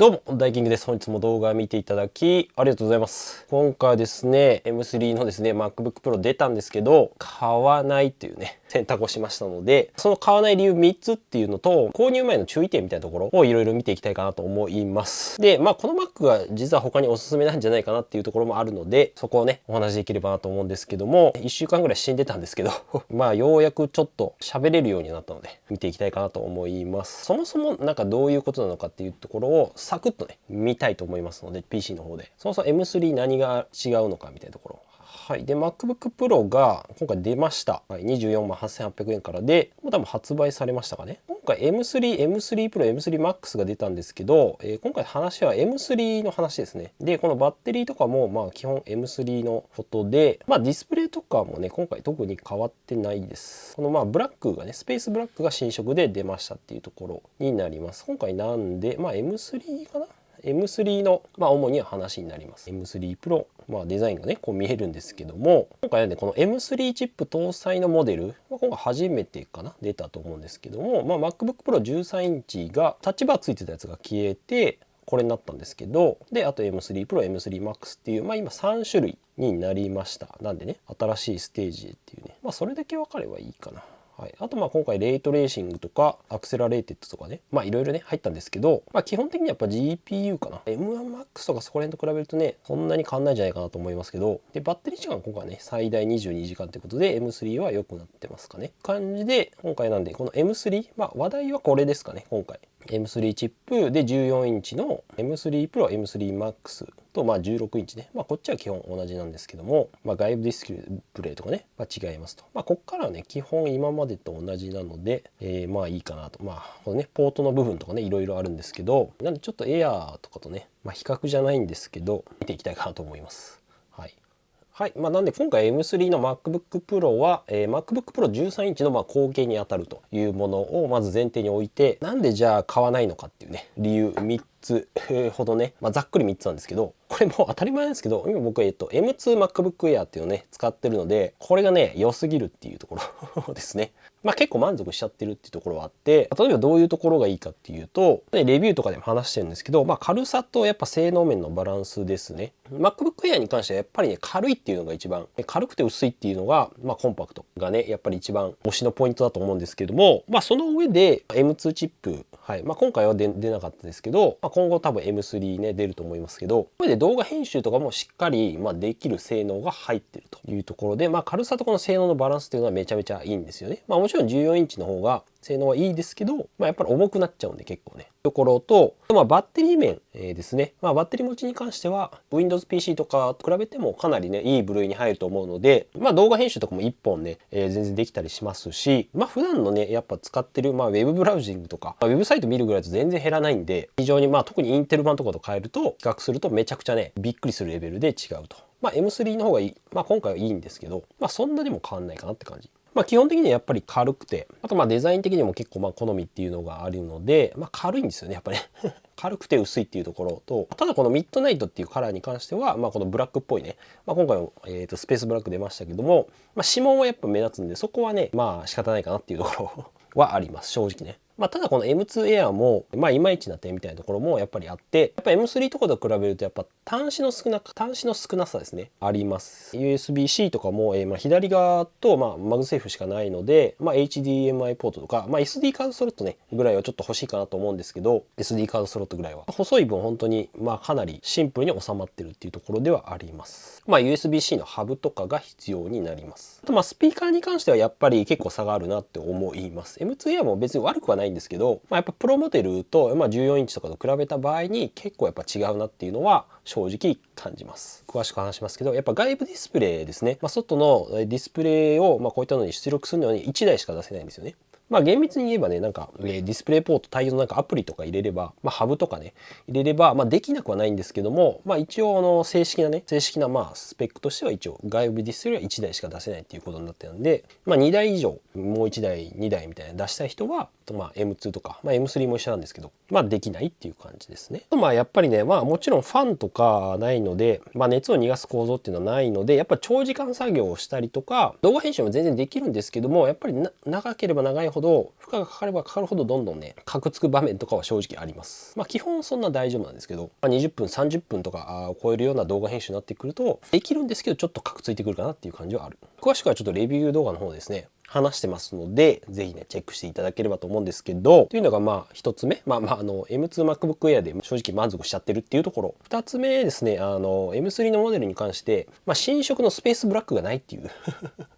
どうも、ダイキングです。本日も動画を見ていただきありがとうございます。今回はですね、M3 のですね、MacBook Pro 出たんですけど、買わないというね、選択をしましたので、その買わない理由3つっていうのと、購入前の注意点みたいなところをいろいろ見ていきたいかなと思います。で、この Mac が実は他におすすめなんじゃないかなっていうところもあるので、そこをね、お話しできればなと思うんですけども、1週間ぐらい死んでたんですけど、ようやくちょっと喋れるようになったので、見ていきたいかなと思います。そもそもどういうことなのかっていうところをサクッとね、見たいと思いますので、PC の方で。そもそも M3 何が違うのかみたいなところ。はい。で、MacBook Pro が今回出ました。はい、24万8800円からで、もう多分発売されましたかね。今回 M3、M3 Pro、M3 Max が出たんですけど、今回話は M3 の話ですね。で、このバッテリーとかも基本 M3 のことで、ディスプレイとかもね、今回特に変わってないです。このブラックがね、スペースブラックが新色で出ましたっていうところになります。今回なんで、M3 かなM3 の、主には話になります。M3 Pro、デザインがね、こう見えるんですけども、今回はね、この M3 チップ搭載のモデル、今回初めてかな、出たと思うんですけども、MacBook Pro 13インチがタッチバーついてたやつが消えて、これになったんですけど、で、あと M3 Pro、M3 Max っていう、今3種類になりました。なんでね、新しいステージへっていうね、それだけ分かればいいかな。はい、あと今回レイトレーシングとかアクセラレーテッドとかねいろいろね入ったんですけど、基本的にやっぱ GPU かな M1MAX とかそこら辺と比べるとねそんなに変わんないんじゃないかなと思いますけど、でバッテリー時間今回ね最大22時間ということで M3 は良くなってますかね感じで、今回なんでこの M3 話題はこれですかね。今回 M3 チップで14インチの M3 Pro、M3 Max と16インチね、こっちは基本同じなんですけども、外部ディスプレイとかね、違いますと。こっからはね基本今までと同じなので、いいかなと。このねポートの部分とかねいろいろあるんですけど、なんでちょっとエアーとかとね、比較じゃないんですけど見ていきたいかなと思います。はい。はい。なんで今回 M3 の MacBook Pro は、MacBook Pro 13インチの後継にあたるというものをまず前提に置いて、なんでじゃあ買わないのかっていうね、理由3つほどね、ざっくり3つなんですけど、これもう当たり前なんですけど、今僕M2MacBook Air っていうのをね、使ってるので、これがね、良すぎるっていうところですね。結構満足しちゃってるっていうところはあって、例えばどういうところがいいかっていうと、レビューとかでも話してるんですけど、軽さとやっぱ性能面のバランスですね。MacBook Air に関してはやっぱりね、軽いっていうのが一番、軽くて薄いっていうのが、コンパクトがね、やっぱり一番推しのポイントだと思うんですけども、その上で M2 チップ、はい。今回は出なかったですけど、今後多分 M3 ね、出ると思いますけど、これで動画編集とかもしっかり、できる性能が入ってるというところで、軽さとこの性能のバランスっていうのはめちゃめちゃいいんですよね。もちろん14インチの方が性能はいいですけど、やっぱり重くなっちゃうんで結構ね。ところと、バッテリー面、ですね。バッテリー持ちに関しては Windows PC とかと比べてもかなりね、いい部類に入ると思うので、動画編集とかも1本ね、全然できたりしますし、普段のね、やっぱ使ってる、ウェブブラウジングとか、ウェブサイト見るぐらいだと全然減らないんで、非常に特にインテル版とかと変えると、比較するとめちゃくちゃね、びっくりするレベルで違うと。M3 の方がいい。今回はいいんですけど、そんなにも変わんないかなって感じ。基本的にはやっぱり軽くて、あとデザイン的にも結構好みっていうのがあるので、軽いんですよね、やっぱり、ね。軽くて薄いっていうところと、ただこのミッドナイトっていうカラーに関しては、このブラックっぽいね、今回も、スペースブラック出ましたけども、指紋はやっぱ目立つんで、そこはね、仕方ないかなっていうところはあります、正直ね。ただこの M2 Air も、いまいちな点みたいなところもやっぱりあって、やっぱ M3 とかと比べるとやっぱ端子の少なさですね、あります。USB-C とかも、左側と、マグセーフしかないので、HDMI ポートとか、SD カードスロットね、ぐらいはちょっと欲しいかなと思うんですけど、SD カードスロットぐらいは。細い分本当に、かなりシンプルに収まってるっていうところではあります。USB-C のハブとかが必要になります。あとスピーカーに関してはやっぱり結構差があるなって思います。M2 Air も別に悪くはないんですけど、やっぱプロモデルと、14インチとかと比べた場合に結構やっぱ違うなっていうのは正直感じます。詳しく話しますけど、やっぱ外部ディスプレイですね。外のディスプレイをこういったのに出力するのに1台しか出せないんですよね。厳密に言えばね、ディスプレイポート対応のアプリとか入れれば、ハブとかね、入れれば、できなくはないんですけども、一応正式なスペックとしては一応外部ディスプレイは1台しか出せないっていうことになってるんで、2台以上、もう1台、2台みたいな出したい人は、M2 とか、M3 も一緒なんですけど、できないっていう感じですね。やっぱりね、もちろんファンとかないので、熱を逃がす構造っていうのはないので、やっぱ長時間作業をしたりとか、動画編集も全然できるんですけども、やっぱり長ければ長いほどほど負荷がかかればかかるほどどんどんねカクつく場面とかは正直あります。基本そんな大丈夫なんですけど、20分30分とか超えるような動画編集になってくるとできるんですけどちょっとカクついてくるかなっていう感じはある。詳しくはちょっとレビュー動画の方ですね話してますので、ぜひねチェックしていただければと思うんですけど、というのが一つ目、M2MacBook Air で正直満足しちゃってるっていうところ。二つ目ですね、M3 のモデルに関して、新色のスペースブラックがないっていう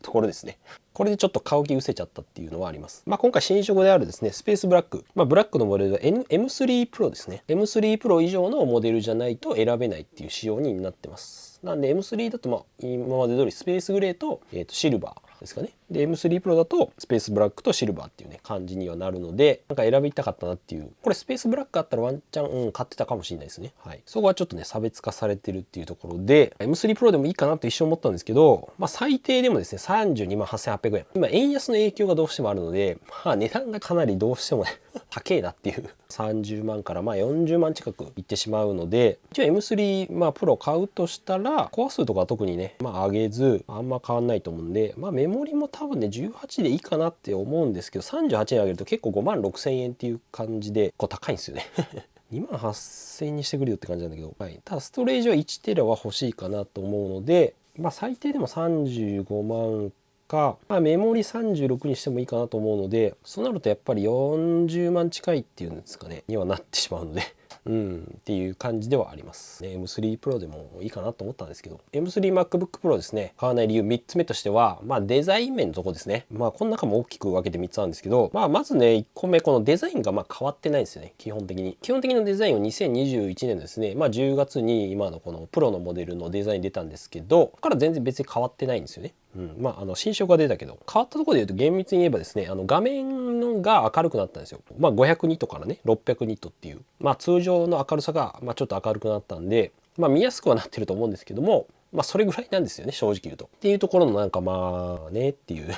ところですね。これでちょっと買う気失せちゃったっていうのはあります。今回新色であるですね、スペースブラック。ブラックのモデルは M3 Pro ですね。M3 Pro 以上のモデルじゃないと選べないっていう仕様になってます。なんで M3 だと今まで通りスペースグレーと、シルバーですかね。で M3 Pro だとスペースブラックとシルバーっていうね感じにはなるので、選びたかったなっていう。これスペースブラックあったらワンチャン、買ってたかもしれないですね。はい。そこはちょっとね差別化されてるっていうところで M3 Pro でもいいかなと一瞬思ったんですけど、最低でもですね32万8800円。今円安の影響がどうしてもあるので、値段がかなりどうしてもね高えなっていう30万から40万近くいってしまうので、一応 M3 Pro 買うとしたらコア数とかは特にね上げずあんま変わんないと思うんで、メモリも多分ね18でいいかなって思うんですけど、38円上げると結構5万6000円っていう感じで高いんですよね2万8000円にしてくれよって感じなんだけど、ただストレージは1テラは欲しいかなと思うので、最低でも35万か、メモリ36にしてもいいかなと思うので、そうなるとやっぱり40万近いっていうんですかねにはなってしまうのでっていう感じではあります、M3 Pro でもいいかなと思ったんですけど、 M3MacBook Pro ですね買わない理由3つ目としては、デザイン面のとこですね。この中も大きく分けて3つあるんですけど、まずね1個目、このデザインが変わってないんですよね。基本的なデザインを2021年のですね、10月に今のこのプロのモデルのデザイン出たんですけど、ここから全然別に変わってないんですよね。新色が出たけど変わったところで言うと厳密に言えばですね、画面が明るくなったんですよ。500ニットからね600ニットっていう、通常の明るさがちょっと明るくなったんで、見やすくはなってると思うんですけども、それぐらいなんですよね正直言うと。っていうところのっていう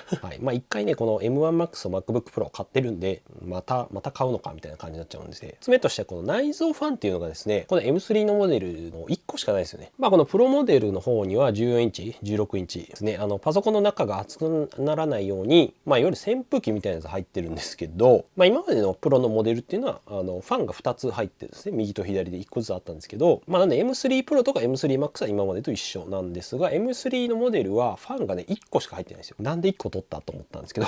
一回ねこの M1Max と MacBook Pro を買ってるんでまた買うのかみたいな感じになっちゃうんですね。爪としてはこの内蔵ファンっていうのがですね、この M3 のモデルの1個しかないですよね。このプロモデルの方には14インチ16インチですね、パソコンの中が熱くならないようにいわゆる扇風機みたいなやつ入ってるんですけど、今までのプロのモデルっていうのはファンが2つ入ってですね、右と左で1個ずつあったんですけど、なんで M3 Pro とか M3Max は今までと一緒なんですが、 M3 のモデルはファンがね1個しか入ってないんですよ。なんで1個取ったと思ったんですけど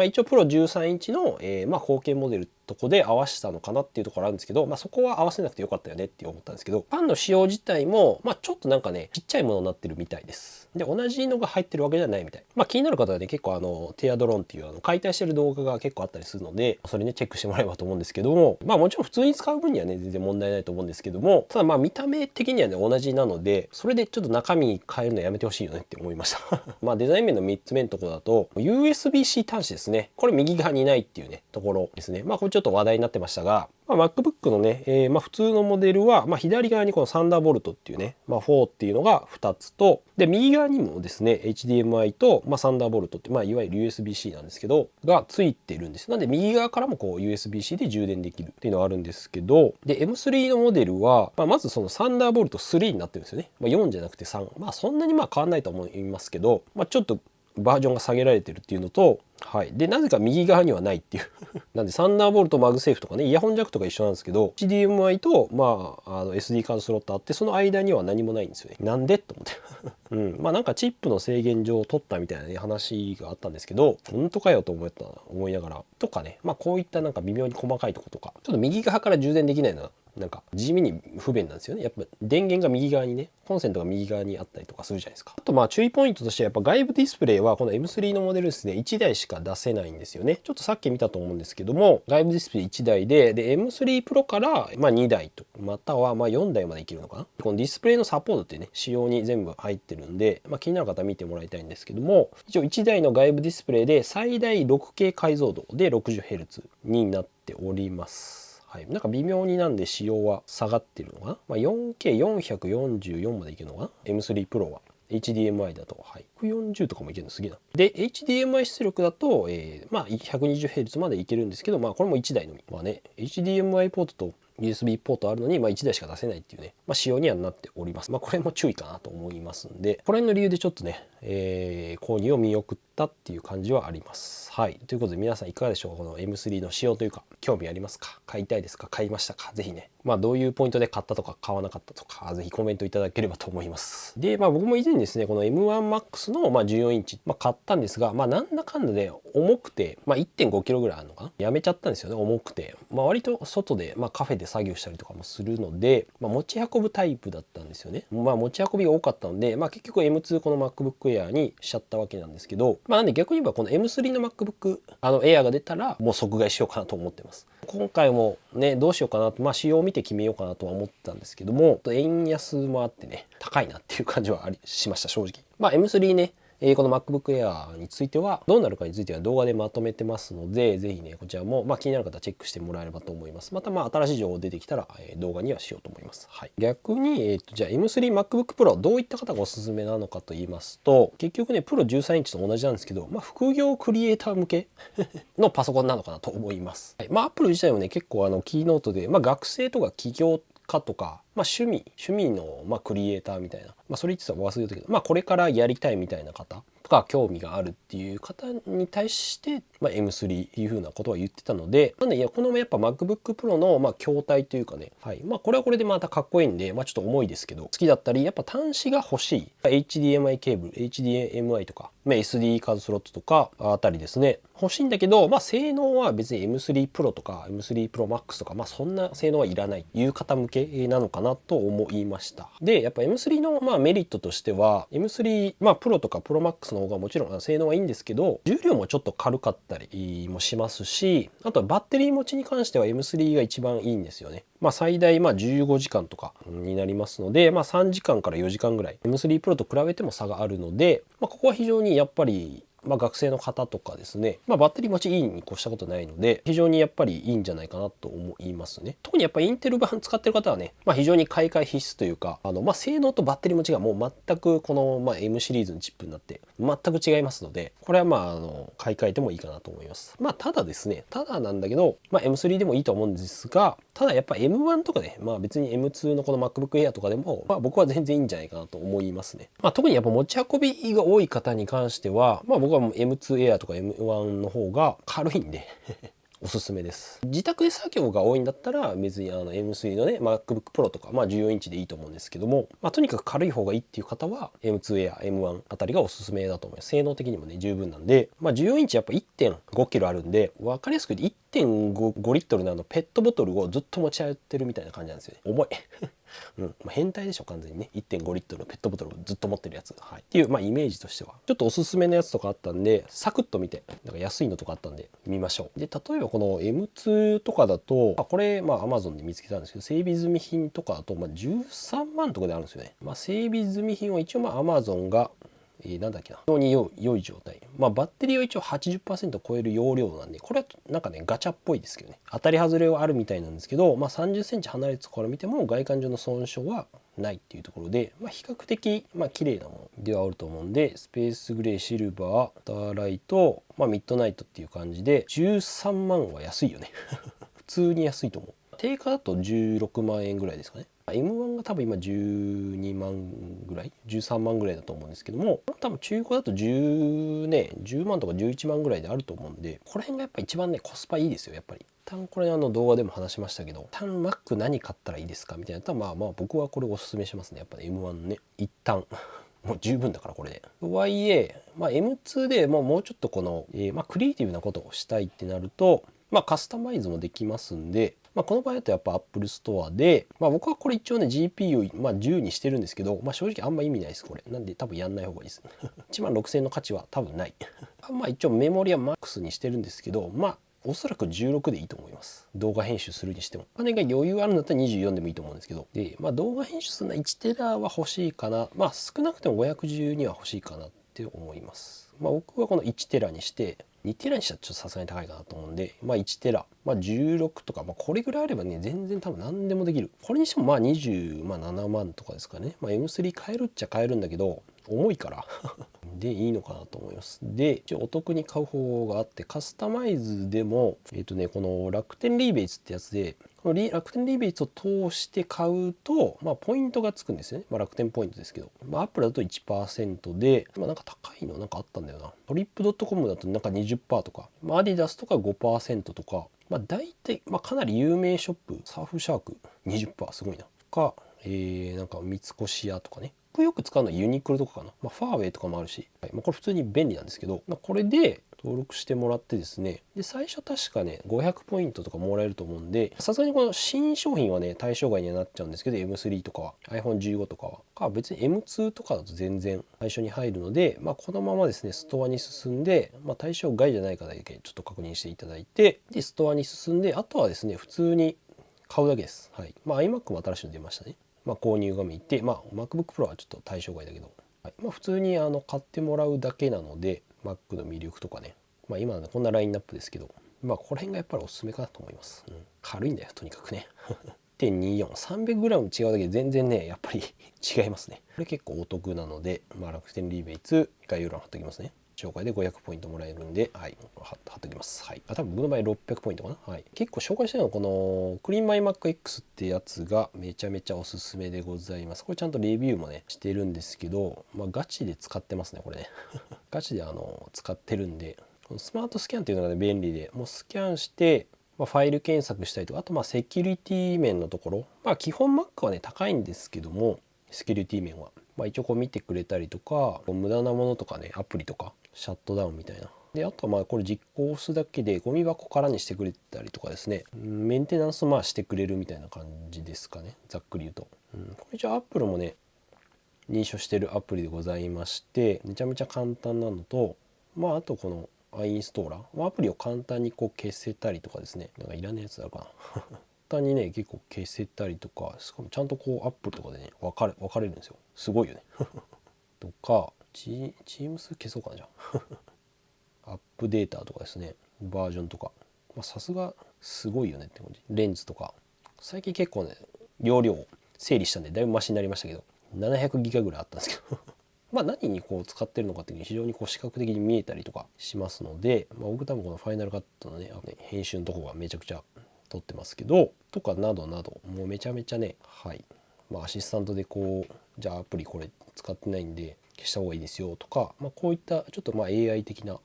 一応プロ13インチの、後継モデルとこで合わせたのかなっていうところあるんですけど、そこは合わせなくてよかったよねって思ったんですけど、ファンの仕様自体もちょっとちっちゃいものになってるみたいです。で同じのが入ってるわけじゃないみたい。気になる方はね結構テアドロンっていう解体してる動画が結構あったりするので、それねチェックしてもらえばと思うんですけども、もちろん普通に使う分にはね全然問題ないと思うんですけども、ただ見た目的にはね同じなので、それでちょっと中身変えるのやめてほしいよねって思いましたデザイン面の3つ目のところだと USB-C 端子ですね。これ右側にないっていうねところですね。これちょっと話題になってましたが、MacBook のね、普通のモデルは、左側にこのサンダーボルトっていうね、4っていうのが2つと、で右側にもですね HDMI と、サンダーボルトって、いわゆる USB-C なんですけどがついてるんです。なんで右側からもこう USB-C で充電できるっていうのがあるんですけど、で M3 のモデルは、まずそのサンダーボルト3になってるんですよね。4じゃなくて3。そんなに変わんないと思いますけど、ちょっとバージョンが下げられてるっていうのと、でなぜか右側にはないっていうなんでサンダーボルトマグセーフとかね、イヤホンジャックとか一緒なんですけど HDMI とSD カードスロットあって、その間には何もないんですよね。なんでと思ってなんかチップの制限上取ったみたいなね話があったんですけど、本当かよと思いながらとかね、こういった微妙に細かいとことか、ちょっと右側から充電できないな、地味に不便なんですよね。やっぱ電源が右側にね、コンセントが右側にあったりとかするじゃないですか。あと注意ポイントとしてはやっぱ外部ディスプレイはこの M3 のモデルですね1台しか出せないんですよね。ちょっとさっき見たと思うんですけども、外部ディスプレイ1台で M3 Pro から2台とまたは4台までいけるのかな。このディスプレイのサポートっていうね仕様に全部入ってるんで、気になる方は見てもらいたいんですけども、一応1台の外部ディスプレイで最大 6K 解像度で 60Hz になっております。微妙になんで仕様は下がってるのかな。4K444 までいけるのかな M3 Proは。HDMI だと、140とかもいけるのすげえな。で HDMI 出力だと、120Hz までいけるんですけど、これも1台のみ。HDMI ポートと USB ポートあるのに、1台しか出せないっていうね、仕様にはなっております。これも注意かなと思いますんで、これの理由でちょっとね、購入を見送ったっていう感じはあります。はい。ということで皆さんいかがでしょう？この M3 の仕様というか、興味ありますか？買いたいですか？買いましたか？ぜひね、どういうポイントで買ったとか買わなかったとか、ぜひコメントいただければと思います。で、僕も以前ですね、この M1MAX の14インチ、買ったんですが、なんだかんだで重くて、1.5 キロぐらいあるのかな？やめちゃったんですよね、重くて。割と外で、カフェで作業したりとかもするので、持ち運ぶタイプだったんですよね。持ち運びが多かったので、結局 M2 この MacBook Air にしちゃったわけなんですけど、なんで逆に言えばこの M3 の MacBook Air が出たらもう即買いしようかなと思ってます。今回もね、どうしようかなと、仕様を見て決めようかなとは思ったんですけども、円安もあってね、高いなっていう感じはしました、正直。M3 ね、この MacBook Air についてはどうなるかについては動画でまとめてますので、ぜひねこちらも気になる方チェックしてもらえればと思います。また新しい情報出てきたら動画にはしようと思います。はい、逆に、じゃあ M3 MacBook Pro どういった方がおすすめなのかと言いますと、結局ねプロ13インチと同じなんですけど、副業クリエイター向けのパソコンなのかなと思います。はい、Apple 自体もね結構キーノートで、学生とか起業家とか、趣味の、クリエイターみたいな、それ言ってたら忘れたけど、これからやりたいみたいな方とか興味があるっていう方に対して、M3 いうふうなことは言ってたので、なんでこのやっぱ MacBook Pro の、筐体というかね、はい、これはこれでまたかっこいいんで、ちょっと重いですけど好きだったり、やっぱ端子が欲しい HDMI ケーブル HDMI とか、SD カードスロットとかあたりですね欲しいんだけど、性能は別に M3 Pro とか M3 Pro Max とか、そんな性能はいらないという方向けなのかなと思いました。でやっぱ M3 のメリットとしては M3 Pro とか Pro Max の方がもちろん性能はいいんですけど、重量もちょっと軽かったりもしますし、あとはバッテリー持ちに関しては M3 が一番いいんですよね。最大15時間とかになりますので、3時間から4時間ぐらい M3 Pro と比べても差があるので、ここは非常にやっぱり学生の方とかですね、バッテリー持ちいいに越したことないので、非常にやっぱりいいんじゃないかなと思いますね。特にやっぱりインテル版使ってる方はね、非常に買い替え必須というか、性能とバッテリー持ちがもう全くこの、M シリーズのチップになって全く違いますので、これは買い替えてもいいかなと思います。ただですね、ただなんだけど、M3 でもいいと思うんですが、ただやっぱ M1 とかね、別に M2 のこの MacBook Air とかでも、僕は全然いいんじゃないかなと思いますね。特にやっぱ持ち運びが多い方に関しては、僕はもう M2 Air とか M1 の方が軽いんでおすすめです。自宅で作業が多いんだったら別にM3 のね MacBook Pro とか14インチでいいと思うんですけども、とにかく軽い方がいいっていう方は M2 Air M1 あたりがおすすめだと思います。性能的にもね十分なんで、14インチやっぱ 1.5 キロあるんで、分かりやすく言うと 1.5 リットルのペットボトルをずっと持ち歩ってるみたいな感じなんですよね。重い変態でしょ完全にね。 1.5 リットルのペットボトルをずっと持ってるやつ、はい、っていうイメージとしてはちょっとおすすめのやつとかあったんで、サクッと見て、なんか安いのとかあったんで見ましょう。で例えばこの M2 とかだと、これAmazon で見つけたんですけど、整備済み品とかだと13万とかであるんですよね。整備済み品は一応Amazon がなんだっけな、非常に良い状態。バッテリーは一応 80% 超える容量なんで、これはなんかねガチャっぽいですけどね、当たり外れはあるみたいなんですけど、30センチ離れたところ見ても外観上の損傷はないっていうところで、比較的綺麗なものではあると思うんで、スペースグレー、シルバー、スターライト、ミッドナイトっていう感じで13万は安いよね普通に安いと思う。定価だと16万円ぐらいですかね。M1 が多分今12万ぐらい13万ぐらいだと思うんですけども、多分中古だと10万とか11万ぐらいであると思うんで、この辺がやっぱ一番ねコスパいいですよやっぱり。一旦これ動画でも話しましたけど、一旦 Mac 何買ったらいいですかみたいなったら、僕はこれおすすめしますね。やっぱね M1 ね一旦もう十分だからこれで。とはいえ、M2 でもうちょっとこの、クリエイティブなことをしたいってなると、カスタマイズもできますんで、この場合だとやっぱ Apple Store で、僕はこれ一応ね GPU 10にしてるんですけど、正直あんま意味ないですこれ。なんで多分やんない方がいいです1万6000円の価値は多分ない一応メモリは MAX にしてるんですけど、おそらく16でいいと思います。動画編集するにしても。お金が余裕あるんだったら24でもいいと思うんですけど。で、動画編集するのは1テラは欲しいかな。少なくても512は欲しいかなって思います。僕はこの1テラにして、2テラにしたらちょっとさすがに高いかなと思うんで、1テラ、16とか、これぐらいあればね、全然多分何でもできる。これにしても27万とかですかね。M3 買えるっちゃ買えるんだけど、重いからでいいのかなと思います。で、一応お得に買う方法があって、カスタマイズでもこの楽天リーベイツってやつで、この楽天リーベイツを通して買うと、ポイントがつくんですよね。楽天ポイントですけど、アップルだと 1% で、なんか高いのなんかあったんだよな。トリップドットコムだとなんか 20% とか、アディダスとか 5% とか、大体、かなり有名ショップ、サーフシャーク 20% すごいな。か、なんか三越屋とかね。よく使うのはユニクロとかかな。ファーウェイとかもあるし、これ普通に便利なんですけど、これで登録してもらってですね、で最初確かね500ポイントとかもらえると思うんで、さすがにこの新商品はね対象外にはなっちゃうんですけど、 M3 とかは iPhone15 とかは別に M2 とかだと全然対象に入るので、このままですねストアに進んで、対象外じゃないかだけちょっと確認していただいて、でストアに進んで、あとはですね普通に買うだけです。はい。iMac も新しいの出ましたね。購入画面行って、MacBook Pro はちょっと対象外だけど、はい、普通に買ってもらうだけなので、Mac の魅力とかね、今のこんなラインナップですけど、この辺がやっぱりおすすめかなと思います。軽いんだよ、とにかくね。1.24、300g 違うだけで全然ね、やっぱり違いますね。これ結構お得なので、楽天リーベイツ、概要欄貼っておきますね。紹介で500ポイントもらえるんで、はい、貼っておきます。はい。多分僕の場合600ポイントかな。はい。結構紹介してるのはこのクリーンマイマック X ってやつがめちゃめちゃおすすめでございます。これちゃんとレビューもね、してるんですけど、ガチで使ってますね、これね。ガチで使ってるんで、スマートスキャンっていうのがね、便利で、もうスキャンして、ファイル検索したりとか、あとセキュリティ面のところ、基本 Mac はね、高いんですけども、セキュリティ面は。一応こう見てくれたりとか、無駄なものとかね、アプリとか、シャットダウンみたいな。で、あとはこれ実行するだけでゴミ箱からにしてくれたりとかですね、メンテナンスしてくれるみたいな感じですかね、ざっくり言うと。これ一応 Apple もね、認証してるアプリでございまして、めちゃめちゃ簡単なのと、あとこのインストーラー、アプリを簡単にこう消せたりとかですね、なんかいらないやつだろうかな。簡単にね、結構消せたりとか、しかもちゃんとこうアップルとかでね、分かれるんですよ。すごいよね。とか、チーム数消そうかな、じゃあ。アップデータとかですね、バージョンとか。さすがすごいよねって感じ。レンズとか。最近結構ね、容量を整理したんで、だいぶマシになりましたけど、700ギガぐらいあったんですけど。何にこう使ってるのかっていうの非常にこう視覚的に見えたりとかしますので、僕多分このファイナルカットのね編集のとこがめちゃくちゃ撮ってますけどとかなどなど、もうめちゃめちゃね、はい、アシスタントでこうじゃあアプリこれ使ってないんで消した方がいいですよとか、こういったちょっとAI 的な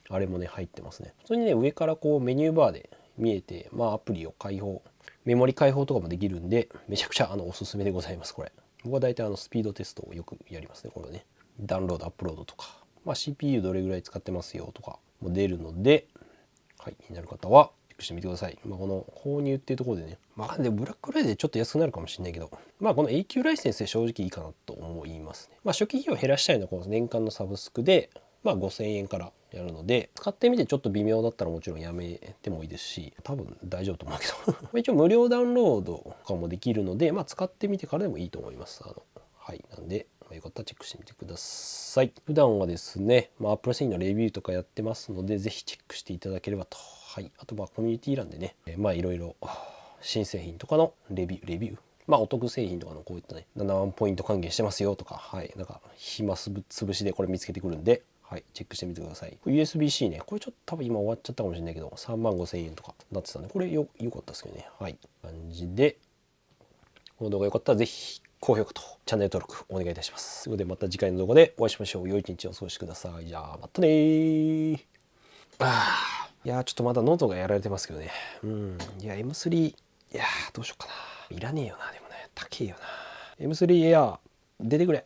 あれもね入ってますね。普通にね上からこうメニューバーで見えて、アプリを開放、メモリ開放とかもできるんで、めちゃくちゃおすすめでございます。これ僕は大体スピードテストをよくやりますね、これね。ダウンロードアップロードとか、CPU どれぐらい使ってますよとかも出るので、はい、気になる方はチェックしてみてください。この購入っていうところでね、でブラックフライデーちょっと安くなるかもしれないけど、この永久ライセンスで正直いいかなと思いますね。初期費用を減らしたいのはこの年間のサブスクで、5000円からやるので、使ってみてちょっと微妙だったらもちろんやめてもいいですし、多分大丈夫と思うけど一応無料ダウンロードとかもできるので、使ってみてからでもいいと思います。はい、なんでよかったらチェックしてみてください。普段はですね、Apple製品のレビューとかやってますので、ぜひチェックしていただければと。はい、あとコミュニティ欄でね、いろいろ新製品とかのレビュー、お得製品とかのこういったね、7万ポイント還元してますよとか、はい、なんか暇つぶしでこれ見つけてくるんで、はい、チェックしてみてください。USB-C ね、これちょっと多分今終わっちゃったかもしれないけど、3万5,000円とかなってたんで、これよかったですけどね。はい、感じで、この動画良かったらぜひ高評価とチャンネル登録お願いいたします。ということでまた次回の動画でお会いしましょう。良い一日をお過ごしください。じゃあまたねー。いやちょっとまだ喉がやられてますけどね。いや M3、いやどうしようかな。いらねえよな、でもね、高えよな。M3 エア出てくれ。